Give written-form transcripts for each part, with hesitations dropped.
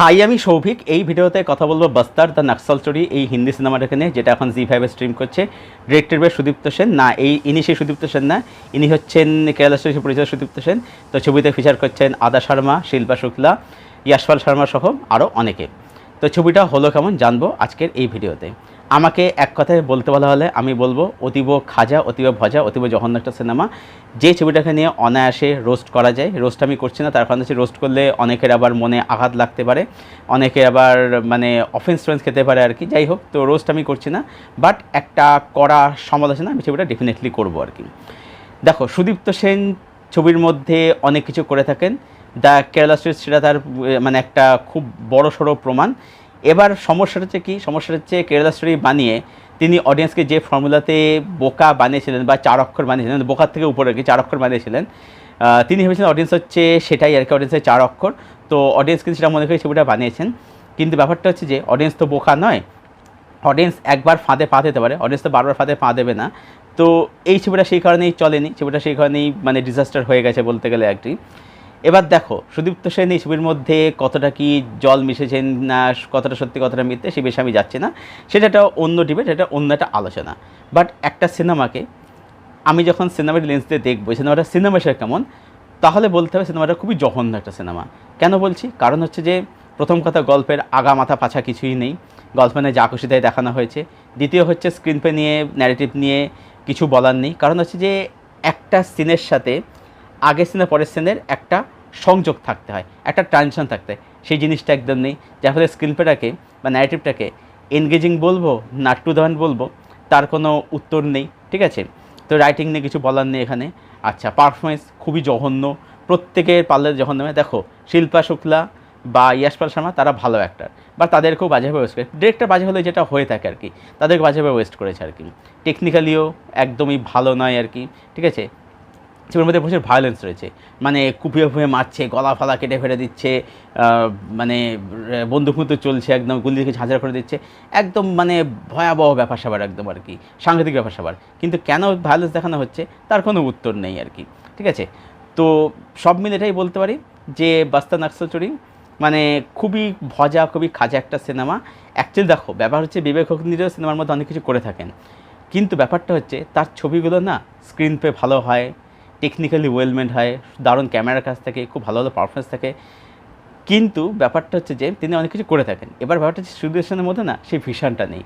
High, আমি সৌভিক। এই ভিডিওতে কথা বলবো বস্তার দ্য নাক্সাল স্টোরি, এই হিন্দি সিনেমাটাকে নিয়ে, যেটা এখন জি5 স্ট্রিম করছে। Directed by Sudipto Sen. না, ইনি সেই সুদীপ্ত সেন না, ইনি হচ্ছেন কেরালা স্টোরি পরিচালক সুদীপ্ত সেন। তো ছবিতে ফিচার করছেন আদা শর্মা, শিল্পা শুক্লা, ইয়াশপাল শর্মা সহ আরও অনেকে। তো ছবিটা হলো কেমন জানবো আজকের এই ভিডিওতে। আমাকে এক কথায় বলতে বলা হলে আমি বলবো অতীব খাজা, অতীব ভজা, অতীব জঘন্য একটা সিনেমা। যে ছবিটাকে নিয়ে অনায়াসে রোস্ট করা যায়। রোস্ট আমি করছি না, তার কারণ হচ্ছে রোস্ট করলে অনেকের আবার মনে আঘাত লাগতে পারে, অনেকে আবার মানে অফেন্স খেতে পারে আর কি। যাই হোক, তো রোস্ট আমি করছি না, বাট একটা কড়া সমালোচনা আমি ছবিটা ডেফিনেটলি করবো আর কি। দেখো, সুদীপ্ত সেন ছবির মধ্যে অনেক কিছু করে থাকেন। দ্য কেরালা স্টোরি সেটা তার মানে একটা খুব বড় সড়ো প্রমাণ। এবার সমস্যাটা হচ্ছে কি, সমস্যাটা হচ্ছে কেরালা স্টোরি বানিয়ে তিনি অডিয়েন্সকে যে ফর্মুলাতে বোকা বানিয়েছিলেন বা 4 অক্ষর বানিয়েছিলেন, বোকার থেকে উপরে কি 4 অক্ষর বানিয়েছিলেন, তিনি ভেবেছিলেন অডিয়েন্স হচ্ছে সেটাই আর কি, অডিয়েন্সের 4 অক্ষর। তো অডিয়েন্স কিন্তু সেটা মনে করে ছবিটা বানিয়েছেন। কিন্তু ব্যাপারটা হচ্ছে যে অডিয়েন্স তো বোকা নয়, অডিয়েন্স একবার ফাঁদে পা দিতে পারে, অডিয়েন্স তো বারবার ফাঁদে পা দেবে না। তো এই ছবিটা সেই কারণেই চলেনি, ছবিটা সেই কারণেই মানে ডিজাস্টার হয়ে গেছে বলতে গেলে একটি। এবার দেখো, সুদীপ্ত সেন এই ছবির মধ্যে কতটা কি জল মিশেছেন না, কতটা সত্যি কতটা মিথ্যে, সে বিষয়ে আমি যাচ্ছি না, সেটা একটা অন্য ডিবেট, এটা অন্য একটা আলোচনা। বাট একটা সিনেমাকে আমি যখন সিনেমার লেন্স দিয়ে দেখবো সিনেমাটা সিনেমা হিসেবে কেমন, তাহলে বলতে হবে সিনেমাটা খুবই জঘন্য একটা সিনেমা। কেন বলছি? কারণ হচ্ছে যে প্রথম কথা, গল্পের আগা মাথা পাছা কিছুই নেই, গল্প নিয়ে যা খুশি তাই দেখানো হয়েছে। দ্বিতীয় হচ্ছে স্ক্রিনপ্লে নিয়ে, ন্যারেটিভ নিয়ে কিছু বলার নেই। কারণ হচ্ছে যে একটা সিনের সাথে আগের সিনে পরের সিনের একটা সংযোগ থাকতে হয়, একটা ট্রানজিশন থাকতে হয়, সেই জিনিসটা একদম নেই। যার ফলে স্ক্রিনপ্লেটাকে বা ন্যারেটিভটাকে এনগেজিং বলবো না টু দ্য পয়েন্ট বলবো, তার কোনো উত্তর নেই। ঠিক আছে, তো রাইটিং নিয়ে কিছু বলার নেই এখানে। আচ্ছা, পারফরমেন্স খুবই জঘন্য, প্রত্যেকের পাল্লে জঘন্য। দেখো, শিল্পা শুক্লা বা ইয়াশপাল শর্মা তারা ভালো অ্যাক্টার, বা তাদেরকেও বাজেভাবে ওয়েস্ট করে, ডিরেক্টর বাজে হলে যেটা হয়ে থাকে আর কি, তাদেরকে বাজেভাবে ওয়েস্ট করেছে আর কি। টেকনিক্যালিও একদমই ভালো নয় আর কি। ঠিক আছে, ছবির মধ্যে প্রচুর ভায়োলেন্স রয়েছে, মানে কুপিয়ে ফুয়ে মারছে, গলা ফালা কেটে ফেলে দিচ্ছে, মানে বন্দুক মতো চলছে, একদম গুলি দিকে ঝাঁঝরা করে দিচ্ছে, একদম মানে ভয়াবহ ব্যাপার স্যাপার একদম আর কি, সাংঘাতিক ব্যাপার স্যাপার। কিন্তু কেন ভায়োলেন্স দেখানো হচ্ছে তার কোনো উত্তর নেই আর কি। ঠিক আছে, তো সব মিলে এটাই বলতে পারি যে বাস্তা নাক্সাল স্টোরি মানে খুবই ভজা, খুবই খাজা একটা সিনেমা। অ্যাকচুয়ালি দেখো, ব্যাপার হচ্ছে বিবেক অগ্নিরও সিনেমার মধ্যে অনেক কিছু করে থাকেন, কিন্তু ব্যাপারটা হচ্ছে তার ছবিগুলো না স্ক্রিন পে ভালো হয়, টেকনিক্যালি ওয়েলমেড হয়, দারুণ ক্যামেরার কাছ থেকে খুব ভালো ভালো পারফরমেন্স থাকে। কিন্তু ব্যাপারটা হচ্ছে যে তিনি অনেক কিছু করে থাকেন। এবার ব্যাপারটা হচ্ছে সুদর্শনের মধ্যে না সেই ভিশনটা নেই।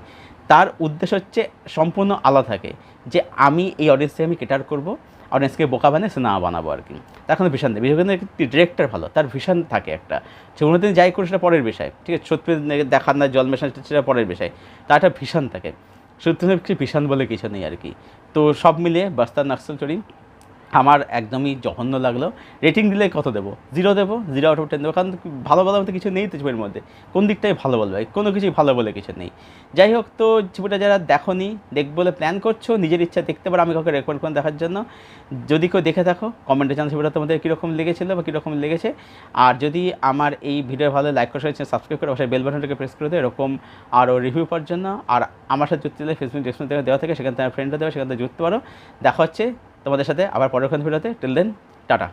তার উদ্দেশ্য হচ্ছে সম্পূর্ণ আলাদা থাকে, যে আমি এই অডিয়েন্সকে আমি কেটার করবো, অডিয়েন্সকে বোকা বানিয়ে সিনেমা বানাবো আর কি। তার কোনো ভিশন নেই। বিশেষ করে ডিরেক্টর ভালো, তার ভিশন থাকে একটা, সেগুলো তিনি যাই করে সেটা পরের বিষয়। ঠিক আছে, সত্যি দেখার না জল মেশান সেটা পরের বিষয়, তার একটা ভিশন থাকে। সত্যি ভিশন বলে কিছু নেই আর কি। তো সব মিলিয়ে বাস্তার নাক্সাল স্টোরি আমার একদমই জঘন্য লাগলো। রেটিং দিলে কত দেবো? 0 দেবো, 0 আউট অফ 10 দেবো। কারণ ভালো বলার মতো কিছু নেই তো ছবির মধ্যে, কোন দিকটাই ভালো বলবে? কোনো কিছুই ভালো বলে কিছু নেই। যাই হোক, তো ছবিটা যারা দেখোনি, দেখবো বলে প্ল্যান করছো, নিজের ইচ্ছা দেখতে পারো, আমি কাউকে রেকমেন্ড করে দেখার জন্য। যদি কেউ দেখে থাকো, কমেন্টে জানাও ছবিটা তোমাদের কীরকম লেগেছিলো বা কীরকম লেগেছে। আর যদি আমার এই ভিডিও ভালো লাইক করে সাবস্ক্রাইব করে অবশ্যই বেল বাটনটাকে প্রেস করে দেয় এরকম আরও রিভিউ পাওয়ার জন্য। আর আমার সাথে যুক্ত দিলে ফেসবুক ডেসক্রিপশন দেওয়া থাকে, সেখান থেকে ফ্রেন্ডরা দেবে, সেখান থেকে যুক্ত পারো। দেখা হচ্ছে তোমাদের সাথে আবার পরের ভিডিওতে। Till then, tata.